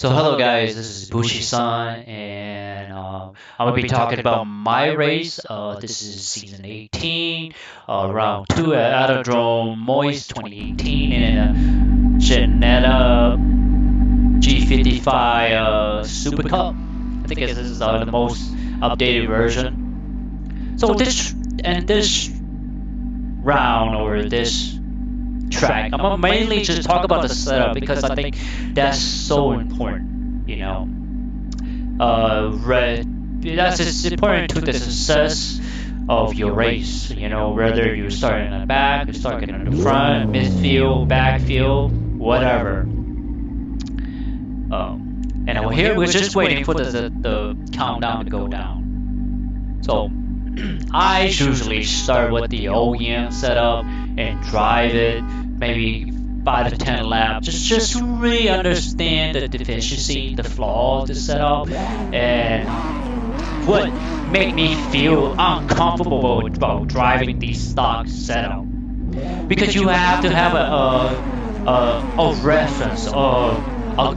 So hello guys, this is Bushi-san, and I will be talking about my race. This is season 18, round 2 at Autodrom Moist 2018, and Ginetta G55 Supercup. I think this is the most updated version. So this round or this track, I'm gonna mainly just talk about the setup because I think that's so important, you know. That's just important to the success of your race, you know, whether you're starting in the back, you're starting in the front, midfield, backfield, whatever. And here we're just waiting for the countdown to go down. So I usually start with the OEM setup and drive it maybe 5 to 10 laps, just to really understand the deficiency, the flaw of the setup, and what made me feel uncomfortable about driving the stock setup. Because you have to have a reference of a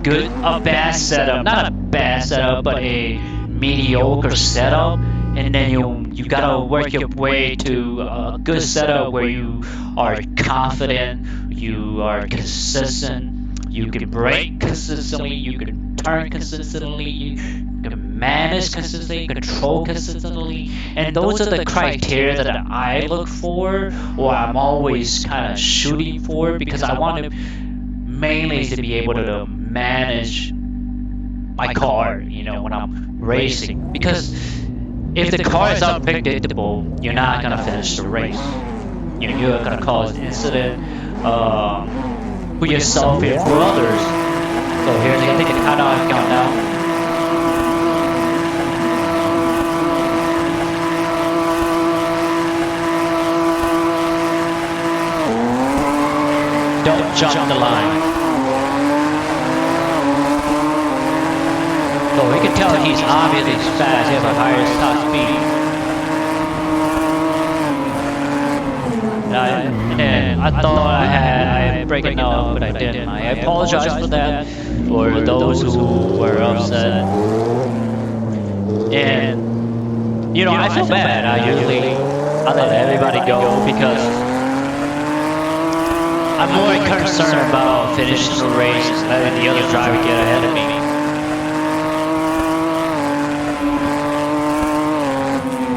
bad setup, not a bad setup, but a mediocre setup. And then you gotta work your way to a good setup where you are confident, you are consistent, you can brake consistently, you can turn consistently, you can manage consistently, control consistently. And those are the criteria that I look for, or I'm always kind of shooting for, because I want to mainly to be able to manage my car, you know, when I'm racing. Because if the car is unpredictable, you're not gonna finish the race. You know, you're gonna cause an incident for yourself and for others. So here's, I think, the countdown has gone down. Don't jump the line. So we can tell he's obviously fast, he has a higher top speed. And I thought I had braking up, but I didn't. I apologize for that, for those who were upset. And, you know, I feel bad. I let everybody go because I'm more concerned about finishing the race and letting the other driver get ahead of me.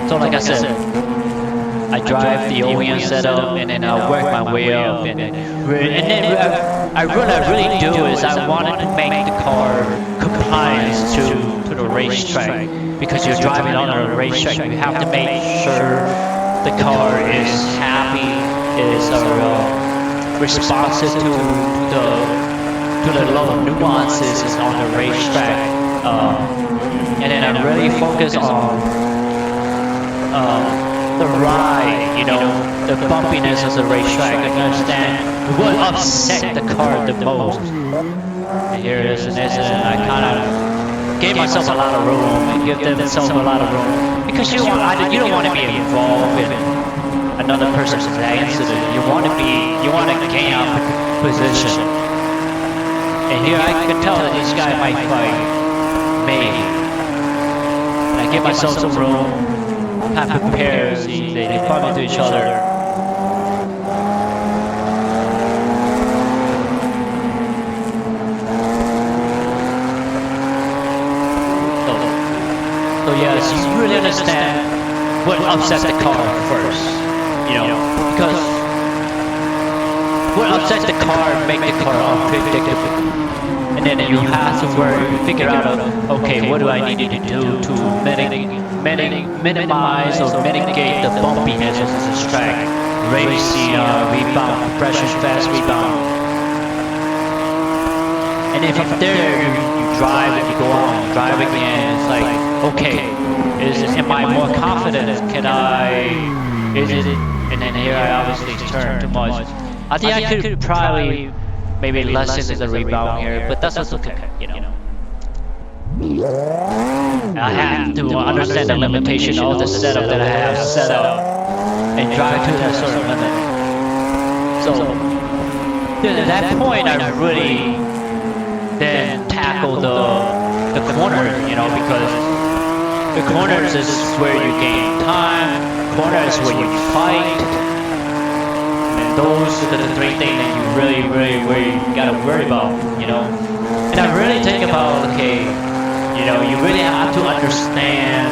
So like I said, I drive the OEM setup and then I work my way up, and then what I really do is I wanted to make the car compliant to the racetrack, because you're driving on a racetrack. You have to make sure the car is happy, is responsive to the little nuances on the racetrack, and then I really focus on the ride, you know, the bumpiness of the racetrack, and understand what upset the car the most. And here it is an incident. I kind of gave myself a lot of room and give themselves a lot of room, because you don't want to be involved in another person's incident. You want to gain a position. And here I can tell that this guy might fight, maybe. And I give myself some room. Kind of prepare, see, they bump into each other. So yes, you really understand what upsets the car first, you know, because what upsets the car make the car unpredictable. And then you have to figure out, okay, what do I need to do to minimize or mitigate the bumpiness of this track, racing, rebound, compression, fast rebound. And if from there you drive it, you go on, you drive again, it's like, okay, am I more confident? And then here I obviously turn too much. I think I could probably maybe lessen the rebound here, but that's okay, you know. I have to understand the limitation of the setup that I have set up and drive to that sort of limit. So at that point, I really then tackle the corners, you know, because the corners is where you gain time, corners is where you fight, and those are the three things that you really gotta worry about, you know. And I really think about, okay, you know, you really have to understand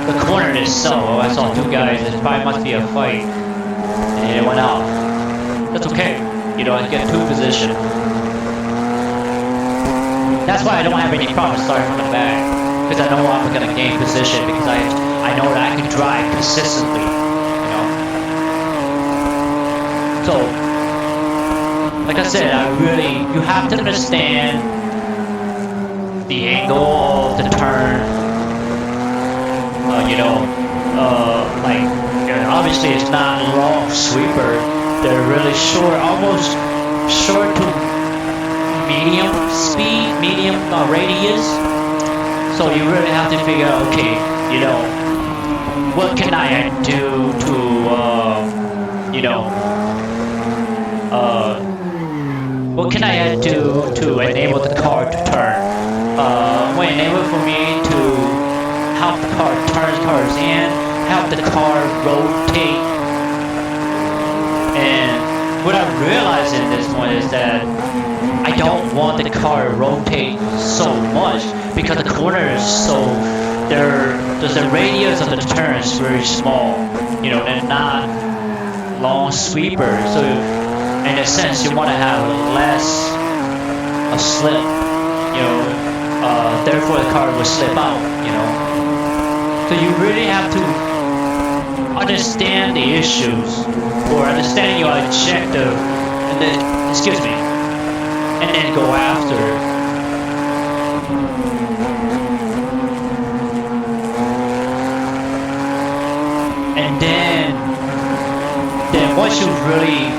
the corner itself. Oh, I saw two guys, it probably must be a fight, and it went out. That's okay, you know, I get two position. That's why I don't have any problem starting from the back, because I know I'm gonna gain position, because I know that I can drive consistently, you know. So, like I said, you have to understand the angle of the turn. You know, obviously it's not long sweeper. They're really short, almost short to medium speed, medium radius. So you really have to figure out, okay, you know, what can I do to, you know, what can I do to enable the car to turn? Well, enable for me to help the car turn cars in, help the car rotate. And what I realized in this one is that I don't want the car to rotate so much, because the corner is so, the radius of the turn is very small. You know, they're not long sweepers. So in a sense, you want to have less a slip. You know, therefore the car will slip out. You know, so you really have to understand the issues, or understand your objective, and then, excuse me, and then go after it. And then once you really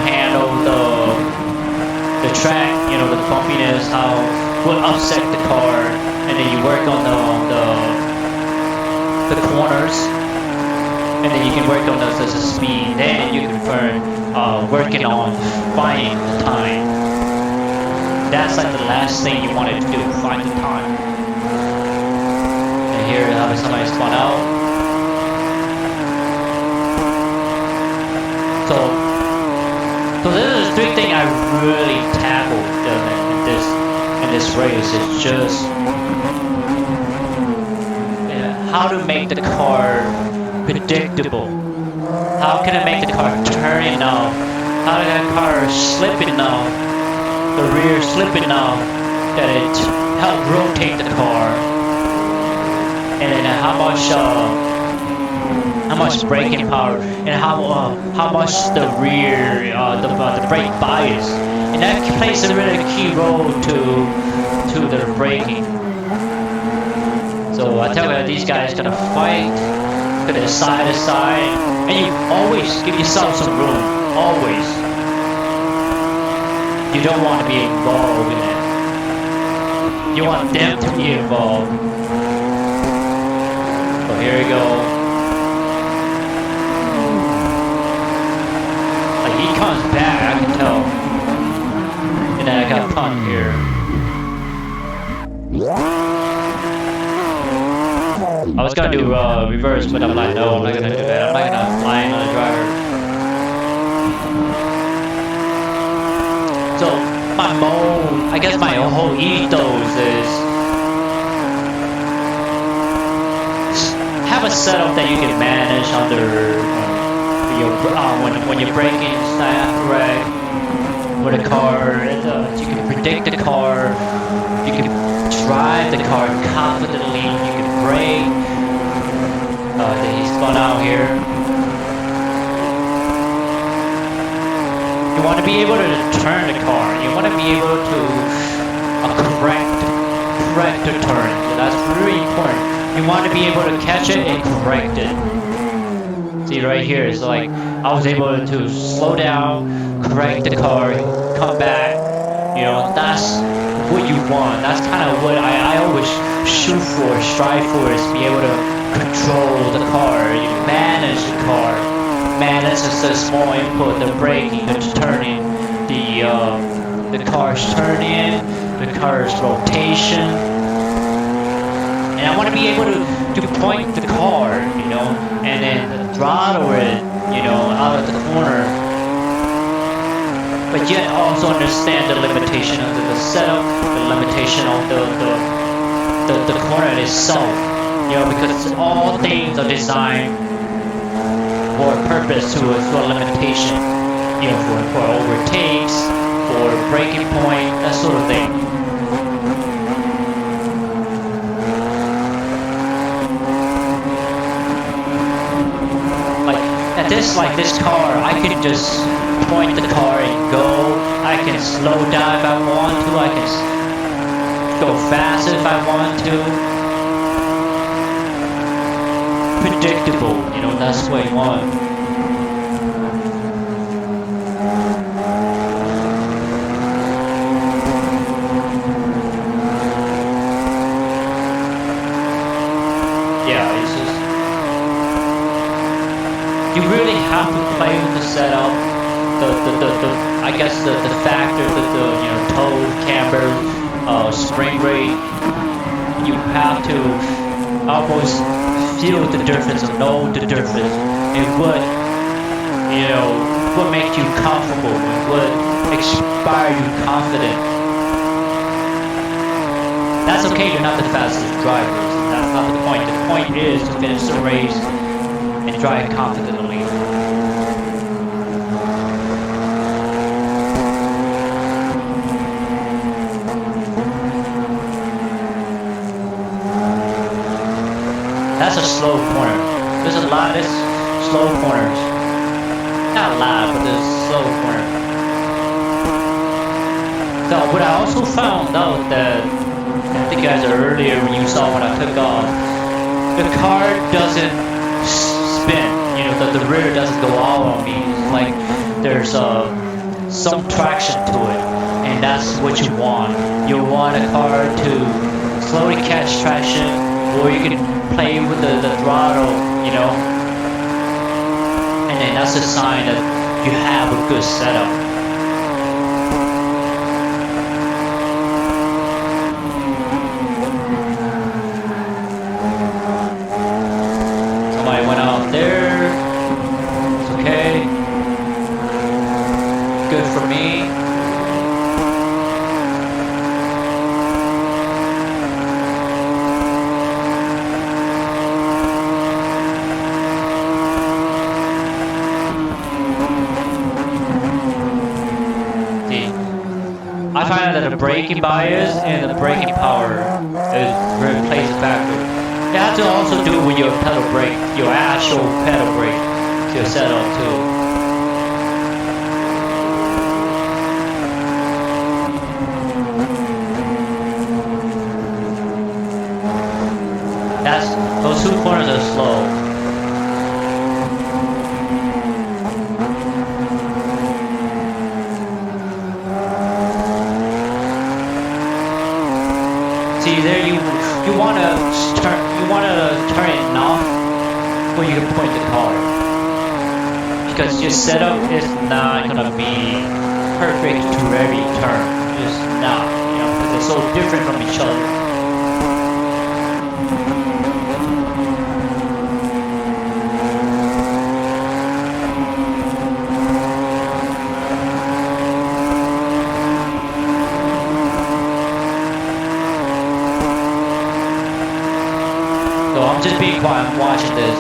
handle the track, you know, the bumpiness, how will upset the car, and then you work on the corners, and then you can work on the speed. Then you can start working on finding the time. That's like the last thing you wanted to do, find the time. And here somebody spun out. So this is the three things I really tackled in this race. It's just how to make the car predictable. How can I make the car turn enough? How to get the car slip enough, the rear slip enough that it help rotate the car, and then how much braking power, and how much the rear the brake bias, and that plays a really key role to the braking. So I tell you, these guys gonna fight, gonna side to side, and you always give yourself some room. Always. You don't want to be involved in it. You want them to be involved. So here we go. Like he comes back, I can tell. And then I got a punt here. I was gonna do reverse, but I'm like, no, I'm not gonna do that. I'm not gonna line on the driver. So my mode, I guess my whole ethos is have a setup that you can manage under when you're braking, correct, with a car. You can predict the car. You can drive the car confidently. You can brake. He spun out here. You want to be able to turn the car. You want to be able to correct the turn. So that's really important. You want to be able to catch it and correct it. See right here, it's like I was able to slow down, correct the car, come back. You know, that's what you want. That's kind of what I always shoot for, strive for, is to be able to control the car. You manage the car. Manage the small input, the braking, the turning, the the car's turning, the car's rotation. And I want to be able to point the car, you know, and then throttle it, you know, out of the corner. But yet also understand the limitation of the setup, the limitation of the corner itself. You know, because all things are designed for a purpose to a limitation. You know, for overtakes, for braking point, that sort of thing. This car, I can just point the car and go. I can slow down if I want to. I can go fast if I want to. Predictable, you know, that's what you want. Yeah, it's just, you really have to play with the setup, I guess the factor, the you know, toe, camber, spring rate. You have to almost feel the difference, or know the difference, and what, you know, what makes you comfortable, and what inspires you confident. That's okay, you're not the fastest drivers. That's not the point. The point is to finish the race and drive confidently. That's a slow corner. There's a lot of slow corners. Not a lot, but there's slow corner. So what I also found out that, I think you guys earlier when you saw when I took off, the car doesn't spin. You know, the rear doesn't go all on me. It's like there's some traction to it, and that's what you want. You want a car to slowly catch traction, or you can play with the throttle, you know, and then that's a sign that you have a good setup. Somebody went out there. It's okay. Good for me. I find that the braking bias and the braking power really plays a factor. You have to also do with your pedal brake, your actual pedal brake, to your setup too. Those two corners are slow. See there, you wanna turn it off where you can point the car, because your setup is not gonna be perfect to every turn. It's not, you know, because they're so different from each other. So I'm just being quiet, I'm watching this.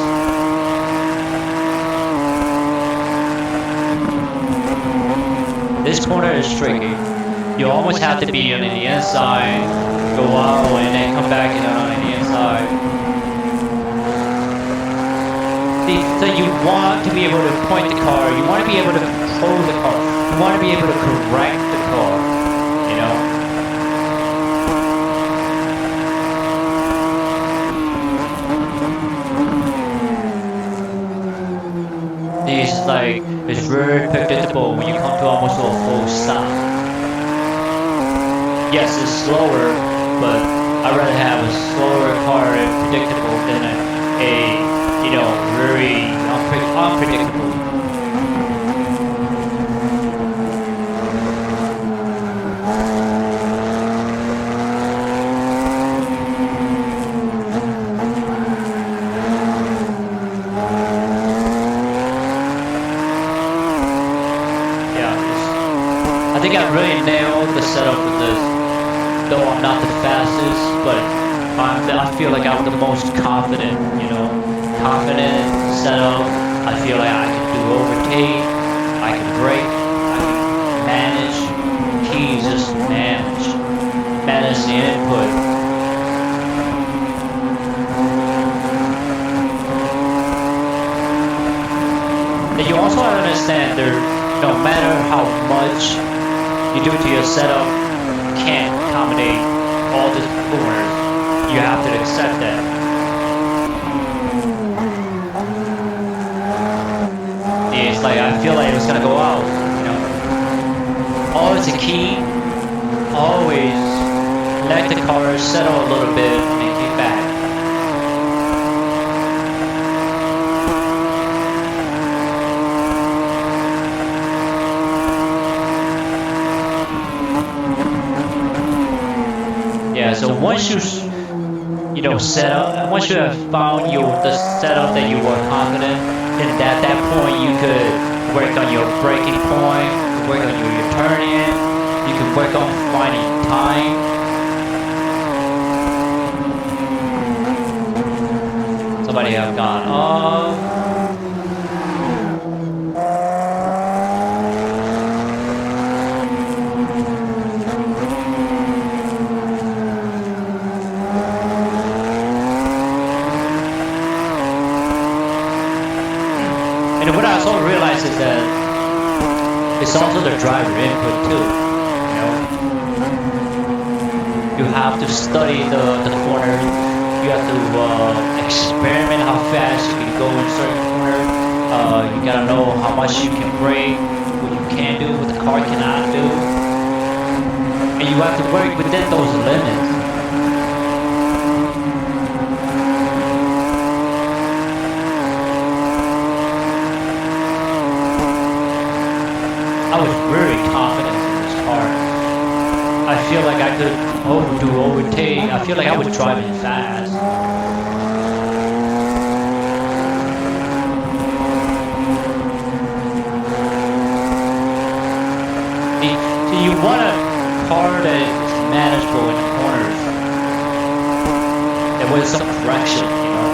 This corner is tricky. You almost have to be on the inside, go out, and then come back and on the inside. So you want to be able to point the car, you want to be able to control the car, you want to be able to correct the car, you know? It's very predictable when you come to almost a full stop. Yes, it's slower, but I'd rather have a slower car and predictable than a you know, very unpredictable. haven't really nailed the setup with this, though I'm not the fastest, but I feel like I'm the most confident, you know. Confident setup. I feel like I can do overtake, I can brake, I can manage. Key is just manage. Manage the input. And you also have to understand there, no matter how much you do to your setup, you can't accommodate all the corners. You have to accept that. It's like I feel like it was gonna go out, you know. Always a key. Always let the car settle a little bit and get back. Yeah, so once you know, set up, once you have found the setup that you were confident, then at that point you could work on your braking point, work on your turn-in, you can work on finding time. Somebody have gone off. And what I also realized is that it's also the driver input too, you know. You have to study the corner. You have to experiment how fast you can go in certain corners. You gotta know how much you can brake, what you can do, what the car cannot do. And you have to work within those limits. I was very confident in this car. I feel like I could overtake. I feel like I was driving fast. So you want a car that is manageable in the corners. And with some correction, you know.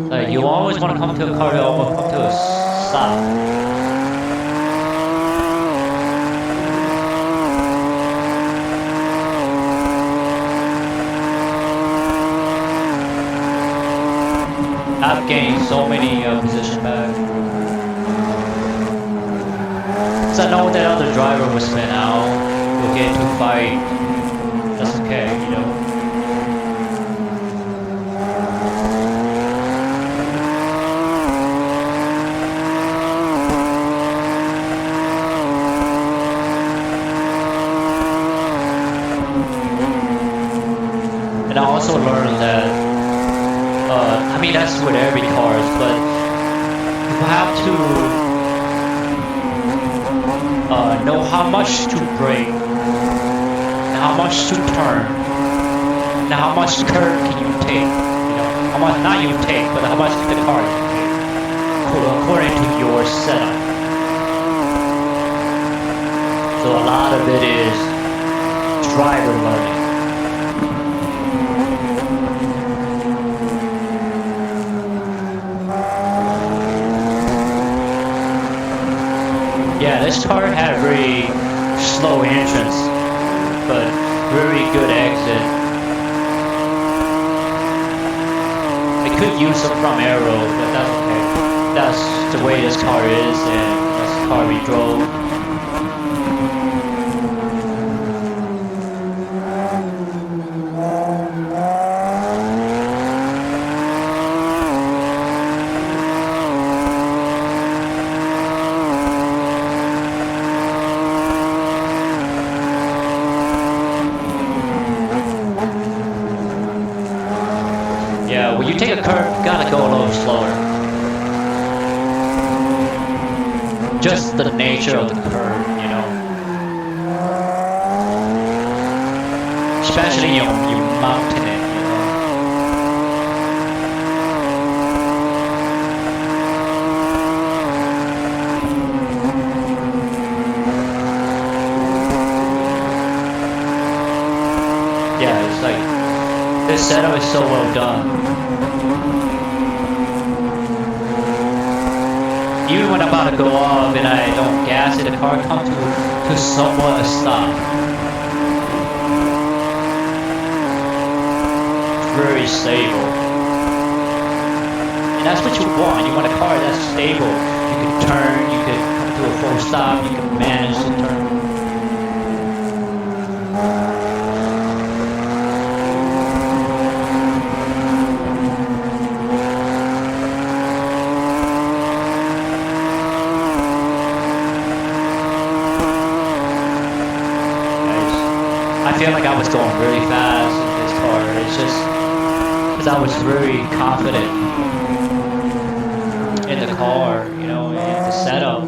So you always want to come to a car that almost come to a stop. I've gained so many position back. So I know that other driver will spin out, will get into a fight. That's okay, you know. And I also learned that, I mean that's with every cars, but you have to know how much to brake, and how much to turn, and how much curve can you take, you know, how much, not you take, but how much the car can take, according to your setup. So a lot of it is driver learning. Yeah, this car had a very slow entrance, but very good exit. I could use some front arrow, but that's okay. That's the way this car is, and that's the car we drove. Yeah, when you take a curve, you gotta go a little slower. Just the nature of the curve, you know. Especially you mountain it, you know. The setup is so well done. Even when I'm about to go off and I don't gas it, the car comes to somewhat a stop. It's very stable. And that's what you want. You want a car that's stable. You can turn, you can come to a full stop, you can manage to turn. I feel like I was going really fast in this car. It's just because I was very confident in the car, you know, in the setup.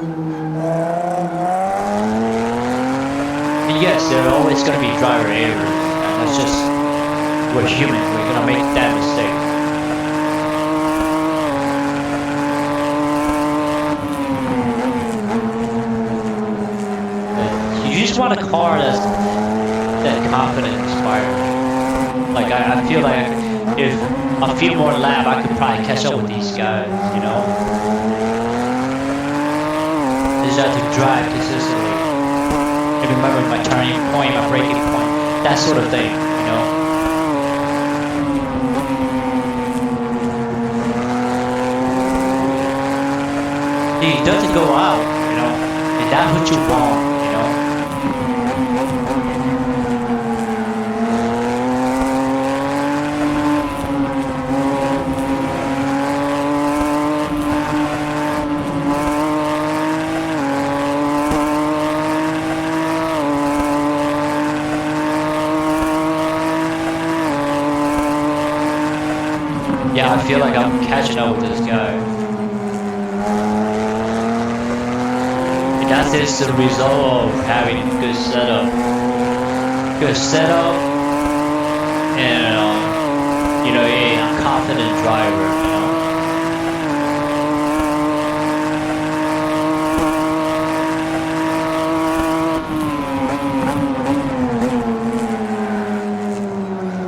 And yes, there are always going to be driver errors. And that's just, we're human. We're going to make that mistake. But you just want a car that's that confident inspired. Like I feel like if a few more laps I could probably catch up with these guys, you know? I just have to drive consistently. And remember my turning point, my braking point, that sort of thing, you know? He doesn't go out, you know? And that's what you want, you know? Yeah, I feel like I'm catching up with this guy. And that's just the result of having a good setup. Good setup and, you know, a confident driver, you know.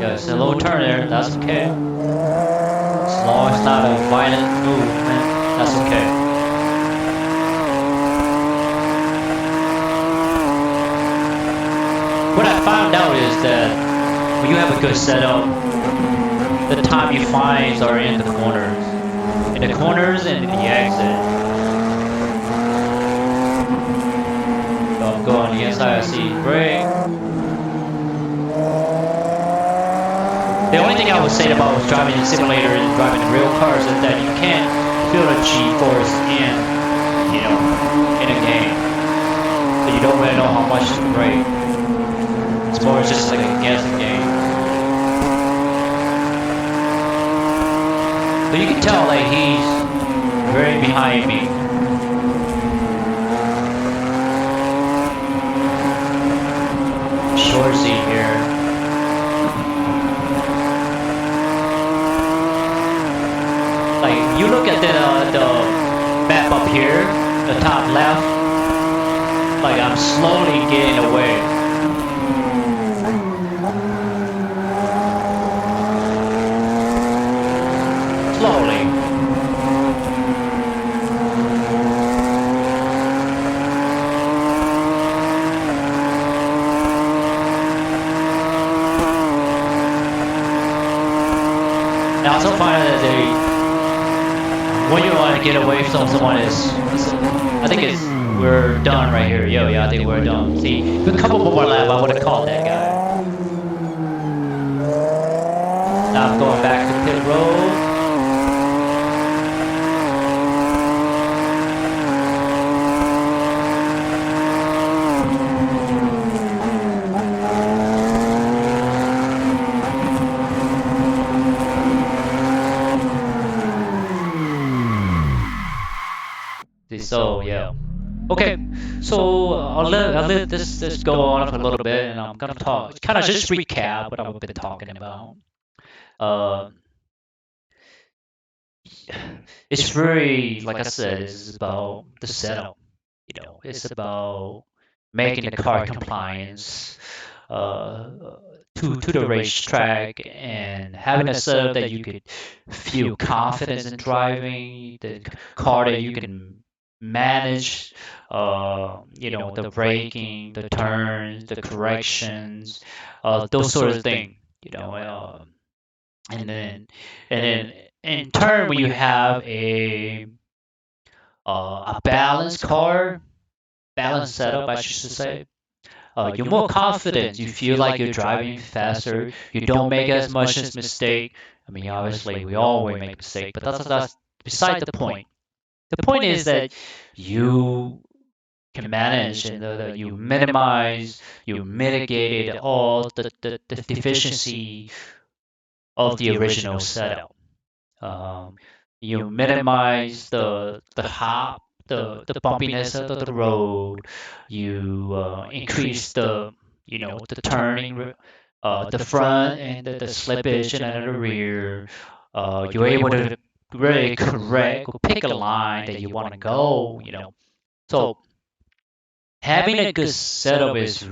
Yeah, it's a low turn there, that's okay. As long as it's not a violent movement, that's okay. What I found out is that when you have a good setup, the time you find are in the corners. In the corners and in the exit. So I'm going on the inside, I see brake. The only thing I would say about driving in simulator and driving in real cars is that you can't feel the G-force you know, in a game. But you don't really know how much to brake. It's more just like a guessing game. But you can tell like he's very behind me. Short seat here. Like you look at the map up here, the top left. Like I'm slowly getting away. Slowly. I also find that when you want to get away from someone I think we're done right here. Yeah, I think we're done. See, if a couple more laps, I would have called that guy. Now I'm going back to pit road. So yeah, okay. So I'll let this go on for a little bit, and I'm gonna talk, kind of just recap what I've been talking about. Uh, it's very, like I said, it's about the setup. You know, it's about making the car compliance, uh, to the racetrack and having a setup that you could feel confidence in driving, the car that you can manage, the braking, the turns, the corrections, those sort of things, and then in turn when you have a balanced car, balanced setup, I should say, you're more confident. You feel like you're driving faster. You don't make as much as mistake. I mean, obviously we always make mistake, but that's beside the point. The point is that you can manage and you minimize, you mitigated all the deficiency of the original setup. Um, you minimize the hop, the bumpiness of the road. You increase the turning, the front and the slippage and the rear. You're able to really correct or pick a line that you want to go. So having a good setup is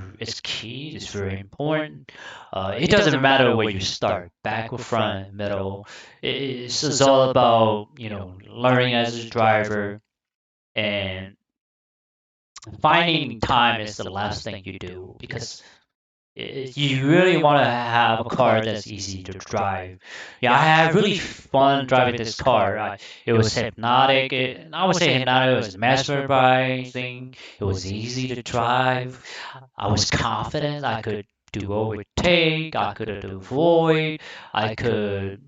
key. It's very important. It doesn't matter where you start, back or front, middle. It's all about learning as a driver, and finding time is the last thing you do because you really want to have a car that's easy to drive. Yeah, I had really fun driving this car. It was hypnotic. I would say hypnotic. It was mesmerizing. It was easy to drive. I was confident. I could do overtake. I could do void. I could,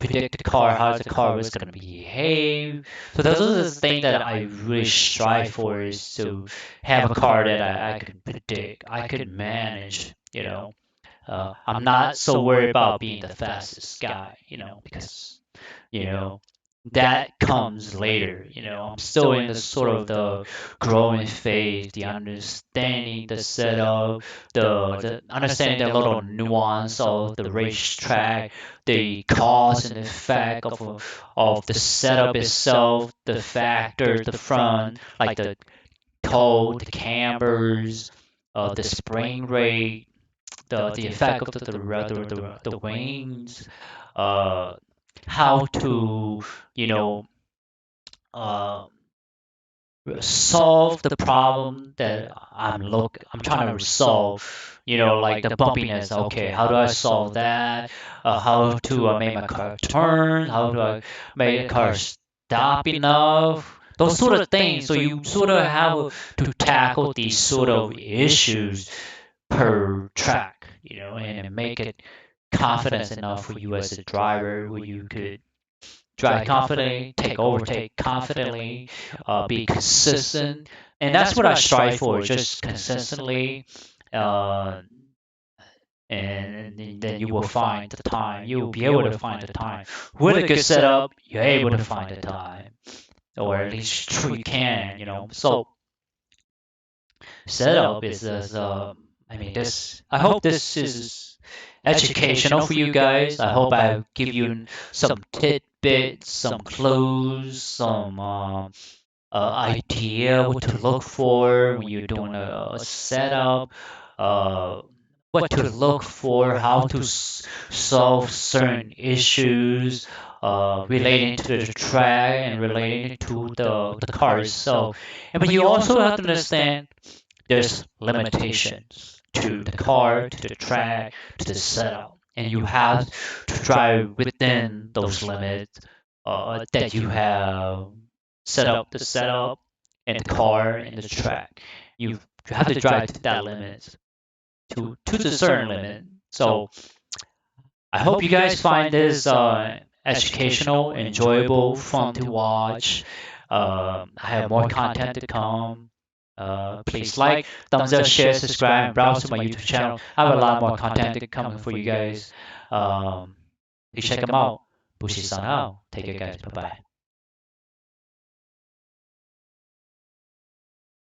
predict the car, how the car was going to behave. So those are the things that I really strive for, is to have a car that I could predict, I could manage. I'm not so worried about being the fastest guy, because you know that comes later. I'm still in the sort of the growing phase, the understanding the setup, the understanding the little nuance of the racetrack, the cause and effect of the setup itself, the factors, the front, like the toe, the cambers, the spring rate, the effect of the wings, uh, how to you know uh, solve the problem that I'm trying to resolve. Like the bumpiness. Okay, how do I solve that? How to make my car turn? How do I make a car stop enough? Those sort of things. So you sort of have to tackle these sort of issues per track, and make it confidence enough for you as a driver where you could drive confidently, overtake confidently, be consistent, and that's what I strive for, just consistently. Uh, and then you will find the time. You will be able to find the time. With a good setup, you're able to find the time, or at least you can. So setup is I mean, this. I hope this is educational for you guys. I hope I give you some tidbits, some clues, some idea what to look for when you're doing a setup. Uh, what to look for, how to solve certain issues relating to the track and relating to the car itself. But you also have to understand there's limitations to the car, to the track, to the setup, and you have to drive within those limits that you have set up the setup and the car and the track. You have to drive to that limit, to the certain limit. So I hope you guys find this educational, enjoyable, fun to watch. I have more content to come. Please like, thumbs up, share, subscribe, and browse to my YouTube channel. I have a lot more content coming for you guys. Please check them out. Bushi-san out. Take care, guys. Bye bye.